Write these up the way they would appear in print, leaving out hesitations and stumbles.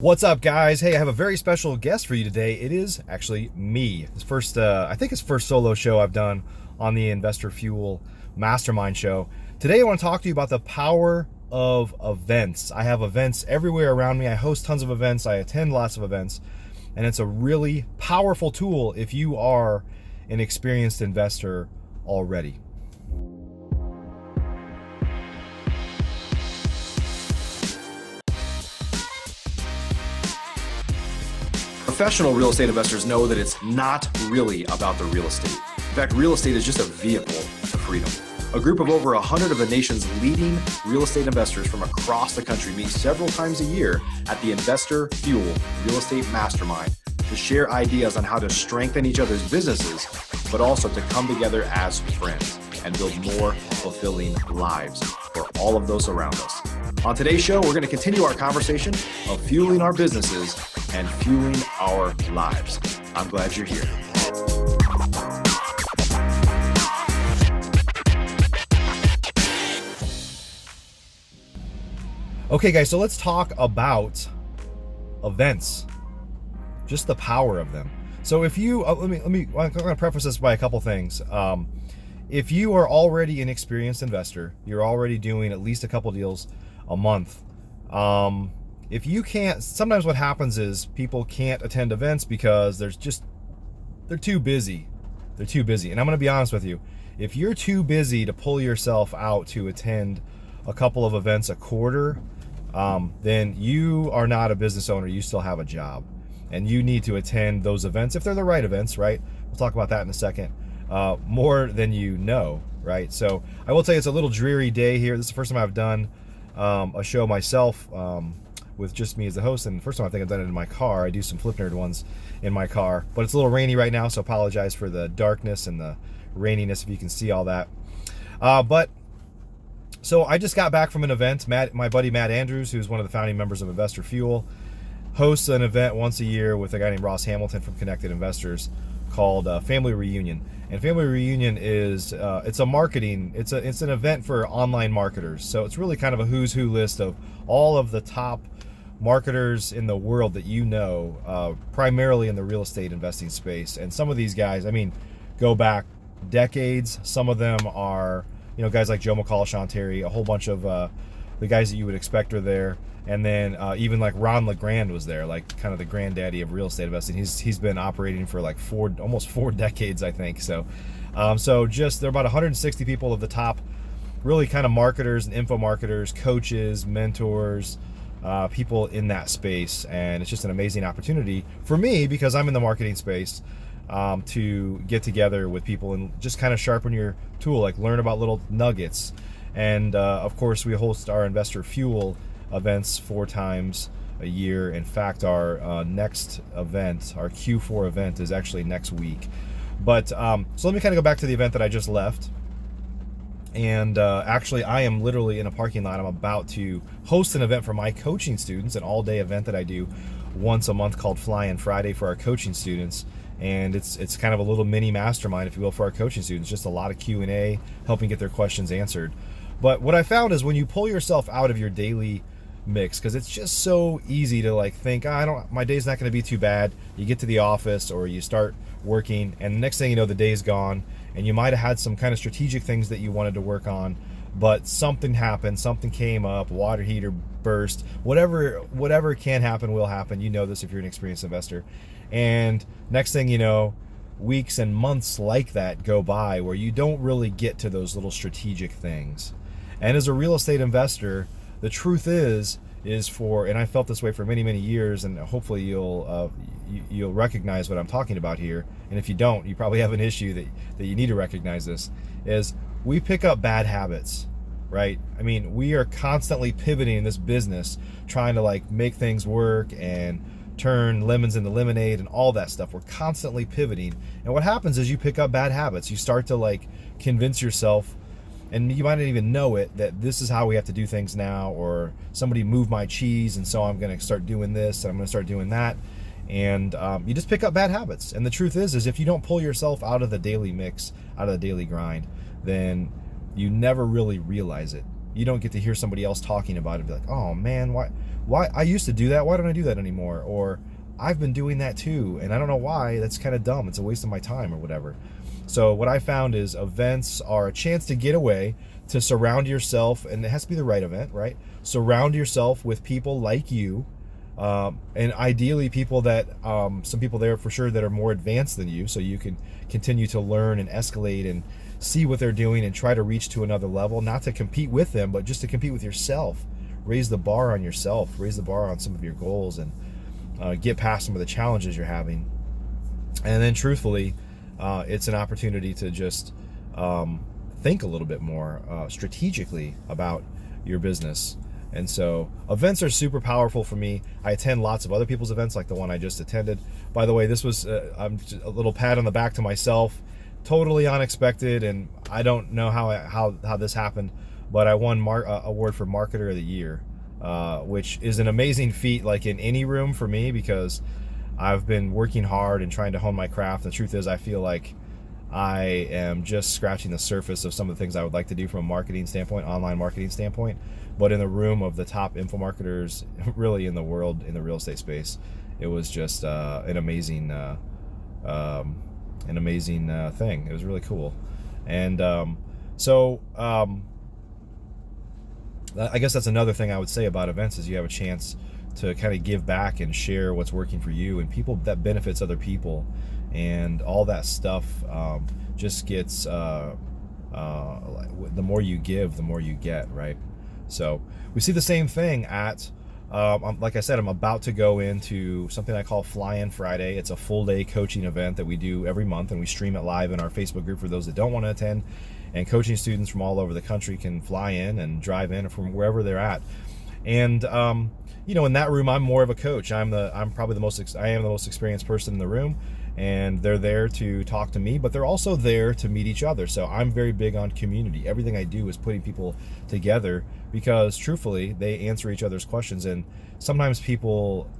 What's up, guys? Hey, I have a very special guest for you today. It is actually me. I think it's first solo show I've done on the Investor Fuel Mastermind show. Today, I want to talk to you about the power of events. I have events everywhere around me. I host tons of events. I attend lots of events, and it's a really powerful tool if you are an experienced investor already. Professional real estate investors know that it's not really about the real estate. In fact, real estate is just a vehicle to freedom. A group of over 100 of the nation's leading real estate investors from across the country meet several times a year at the Investor Fuel Real Estate Mastermind to share ideas on how to strengthen each other's businesses, but also to come together as friends and build more fulfilling lives for all of those around us. On today's show, we're going to continue our conversation of fueling our businesses and fueling our lives. I'm glad you're here. Okay, guys, so let's talk about events, just the power of them. So if you, I'm going to preface this by a couple things. If you are already an experienced investor, you're already doing at least a couple deals a month. If you can't, sometimes what happens is people can't attend events because they're too busy. They're too busy. And I'm going to be honest with you. If you're too busy to pull yourself out to attend a couple of events a quarter, then you are not a business owner. You still have a job, and you need to attend those events if they're the right events, right? We'll talk about that in a second. More than you know, right? So I will tell you, it's a little dreary day here. This is the first time I've done a show myself with just me as the host, and the first time I think I've done it in my car. I do some Flip Nerd ones in my car, but it's a little rainy right now, so apologize for the darkness and the raininess if you can see all that. So I just got back from an event. My buddy Matt Andrews, who's one of the founding members of Investor Fuel, hosts an event once a year with a guy named Ross Hamilton from Connected Investors called Family Reunion. And Family Reunion is it's an event for online marketers. So it's really kind of a who's who list of all of the top marketers in the world that you know, primarily in the real estate investing space. And some of these guys, go back decades. Some of them are, guys like Joe McCall, Sean Terry, a whole bunch of the guys that you would expect are there. And then even like Ron LeGrand was there, like kind of the granddaddy of real estate investing. He's been operating for like almost four decades, I think. So there are about 160 people of the top, really kind of marketers and info marketers, coaches, mentors, people in that space. And it's just an amazing opportunity for me, because I'm in the marketing space, to get together with people and just kind of sharpen your tool, like learn about little nuggets. And of course, we host our Investor Fuel events 4 times a year. In fact, our next event, our Q4 event, is actually next week. But so let me kind of go back to the event that I just left. And actually, I am literally in a parking lot. I'm about to host an event for my coaching students, an all-day event that I do once a month called Fly-In Friday for our coaching students. And it's kind of a little mini mastermind, if you will, for our coaching students. Just a lot of Q&A, helping get their questions answered. But what I found is when you pull yourself out of your daily mix, because it's just so easy to like think, my day's not going to be too bad. You get to the office or you start working, and the next thing you know, the day's gone, and you might have had some kind of strategic things that you wanted to work on, but something happened, something came up, water heater burst, whatever can happen will happen. You know this if you're an experienced investor. And next thing you know, weeks and months like that go by where you don't really get to those little strategic things. And as a real estate investor, the truth is and I felt this way for many, many years, and hopefully you'll recognize what I'm talking about here. And if you don't, you probably have an issue that you need to recognize this, is we pick up bad habits, right? We are constantly pivoting in this business, trying to like make things work and turn lemons into lemonade and all that stuff. We're constantly pivoting. And what happens is you pick up bad habits. You start to like convince yourself, and you might not even know it, that this is how we have to do things now, or somebody moved my cheese, and so I'm going to start doing this, and I'm going to start doing that. And you just pick up bad habits. And the truth is if you don't pull yourself out of the daily mix, out of the daily grind, then you never really realize it. you don't get to hear somebody else talking about it, be like, oh man, why I used to do that, why don't I do that anymore? Or I've been doing that too, and I don't know why. That's kind of dumb. It's a waste of my time or whatever. So what I found is events are a chance to get away, to surround yourself, and it has to be the right event, right? Surround yourself with people like you, and ideally people that, some people there for sure that are more advanced than you, so you can continue to learn and escalate and see what they're doing and try to reach to another level, not to compete with them, but just to compete with yourself. Raise the bar on yourself, raise the bar on some of your goals, and get past some of the challenges you're having. And then truthfully, it's an opportunity to just think a little bit more strategically about your business. And so events are super powerful for me. I attend lots of other people's events like the one I just attended. By the way, this was I'm just a little pat on the back to myself, totally unexpected, and I don't know how this happened, but I won award for Marketer of the Year, which is an amazing feat, like in any room for me, because I've been working hard and trying to hone my craft. The truth is, I feel like I am just scratching the surface of some of the things I would like to do from a marketing standpoint, online marketing standpoint. But in the room of the top info marketers really in the world, in the real estate space, it was just an amazing thing. It was really cool. And I guess that's another thing I would say about events, is you have a chance to kind of give back and share what's working for you, and people that benefits other people, and all that stuff just gets the more you give, the more you get, right? So we see the same thing at like I said, I'm about to go into something I call Fly-In Friday. It's a full day coaching event that we do every month, and we stream it live in our Facebook group for those that don't want to attend. And coaching students from all over the country can fly in and drive in from wherever they're at. And in that room, I'm more of a coach. I am the most experienced person in the room, and they're there to talk to me, but they're also there to meet each other. So I'm very big on community. Everything I do is putting people together, because truthfully, they answer each other's questions. And sometimes people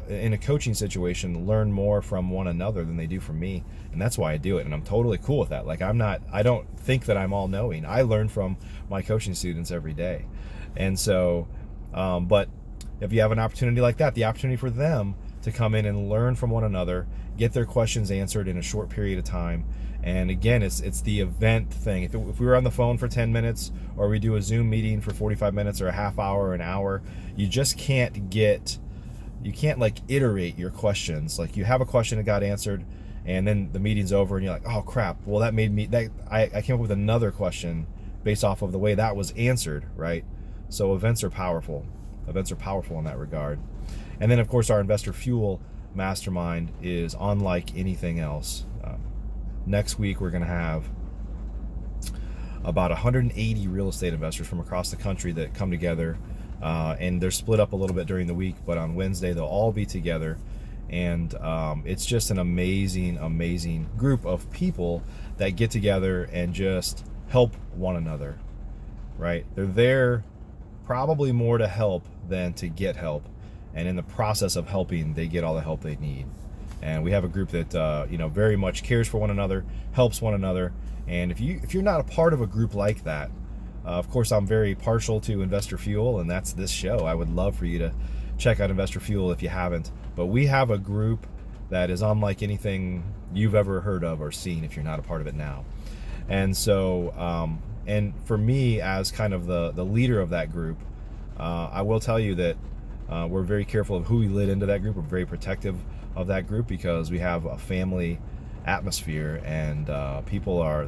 in a coaching situation learn more from one another than they do from me. And that's why I do it. And I'm totally cool with that. Like, I don't think that I'm all knowing. I learn from my coaching students every day. And so, but if you have an opportunity like that, the opportunity for them to come in and learn from one another, get their questions answered in a short period of time. And again, it's the event thing. If we were on the phone for 10 minutes, or we do a Zoom meeting for 45 minutes or a half hour or an hour, you just can't like iterate your questions. Like, you have a question that got answered, and then the meeting's over and you're like, oh crap, well that made me, I came up with another question based off of the way that was answered, right? So events are powerful. Events are powerful in that regard. And then of course our Investor Fuel Mastermind is unlike anything else. Next week we're going to have about 180 real estate investors from across the country that come together, and they're split up a little bit during the week, but on Wednesday they'll all be together. And it's just an amazing group of people that get together and just help one another, right? They're there probably more to help than to get help, and in the process of helping, they get all the help they need. And we have a group that very much cares for one another, helps one another. And if you're not a part of a group like that, of course I'm very partial to Investor Fuel, and that's this show. I would love for you to check out Investor Fuel if you haven't. But we have a group that is unlike anything you've ever heard of or seen if you're not a part of it now. And so, and for me as kind of the leader of that group, I will tell you that we're very careful of who we let into that group. We're very protective of that group, because we have a family atmosphere, and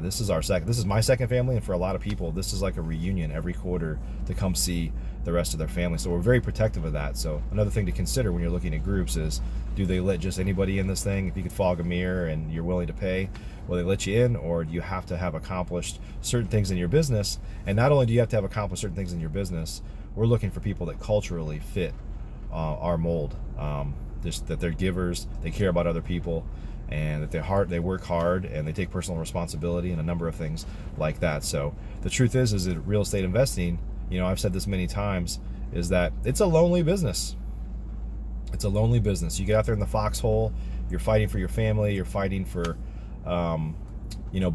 this is my second family, and for a lot of people this is like a reunion every quarter to come see the rest of their family. So we're very protective of that. So another thing to consider when you're looking at groups is, do they let just anybody in this thing? If you could fog a mirror and you're willing to pay, will they let you in? Or do you have to have accomplished certain things in your business? And not only do you have to have accomplished certain things in your business, we're looking for people that culturally fit our mold. Just that they're givers, they care about other people, and that they work hard, and they take personal responsibility, and a number of things like that. So the truth is that real estate investing, I've said this many times, is that it's a lonely business. It's a lonely business. You get out there in the foxhole, you're fighting for your family, you're fighting for,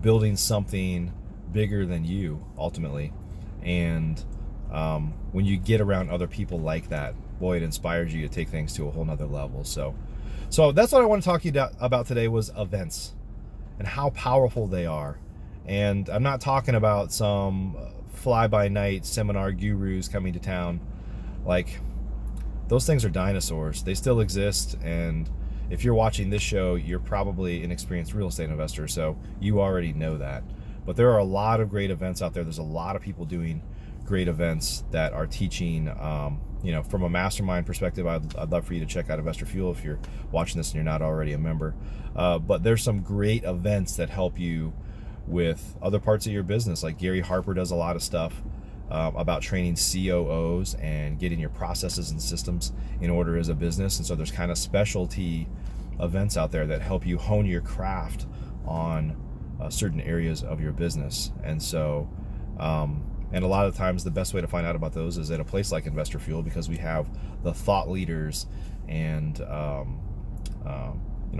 building something bigger than you ultimately. And when you get around other people like that, boy, it inspires you to take things to a whole nother level. So that's what I want to talk to you about today, was events and how powerful they are. And I'm not talking about some fly-by-night seminar gurus coming to town. Like, those things are dinosaurs. They still exist, and if you're watching this show, you're probably an experienced real estate investor, so you already know that. But there are a lot of great events out there. There's a lot of people doing great events that are teaching, from a mastermind perspective. I'd love for you to check out Investor Fuel if you're watching this and you're not already a member. But there's some great events that help you with other parts of your business. Like Gary Harper does a lot of stuff about training COOs and getting your processes and systems in order as a business. And so there's kind of specialty events out there that help you hone your craft on certain areas of your business. And so, and a lot of times the best way to find out about those is at a place like Investor Fuel, because we have the thought leaders and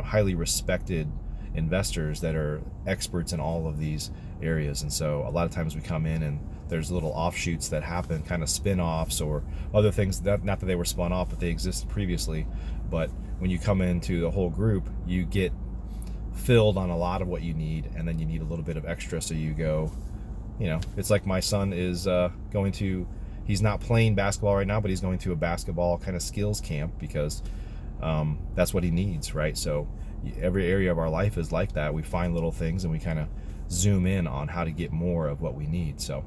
highly respected investors that are experts in all of these areas. And so a lot of times we come in and there's little offshoots that happen, kind of spin-offs or other things that, not that they were spun off, but they existed previously. But when you come into the whole group, you get filled on a lot of what you need, and then you need a little bit of extra. So you go, it's like my son is he's not playing basketball right now, but he's going to a basketball kind of skills camp because that's what he needs, right? So every area of our life is like that. We find little things and we kind of zoom in on how to get more of what we need. So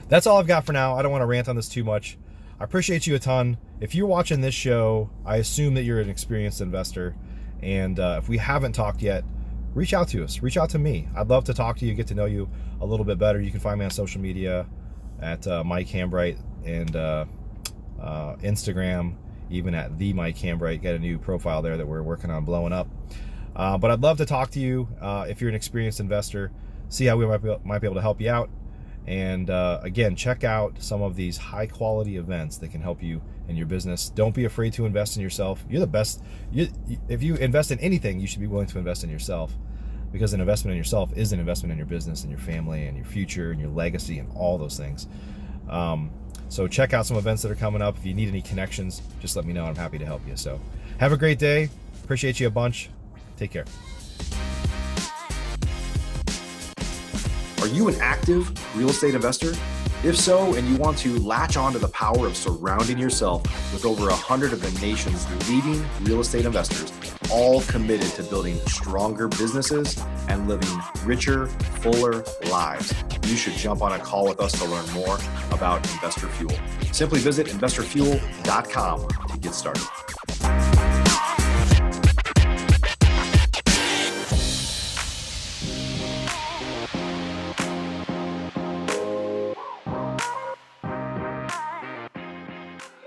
that's all I've got for now. I don't want to rant on this too much. I appreciate you a ton. If you're watching this show, I assume that you're an experienced investor. And if we haven't talked yet, reach out to us. Reach out to me. I'd love to talk to you, get to know you a little bit better. You can find me on social media at Mike Hambright, and Instagram, even at the Mike Hambright. Got a new profile there that we're working on blowing up. But I'd love to talk to you if you're an experienced investor, see how we might be able to help you out. And again, check out some of these high quality events that can help you in your business. Don't be afraid to invest in yourself. You're the best. If you invest in anything, you should be willing to invest in yourself, because an investment in yourself is an investment in your business and your family and your future and your legacy and all those things. So check out some events that are coming up. If you need any connections, just let me know. I'm happy to help you. So have a great day. Appreciate you a bunch. Take care. Are you an active real estate investor? If so, and you want to latch on to the power of surrounding yourself with over 100 of the nation's leading real estate investors, all committed to building stronger businesses and living richer, fuller lives, you should jump on a call with us to learn more about Investor Fuel. Simply visit investorfuel.com to get started.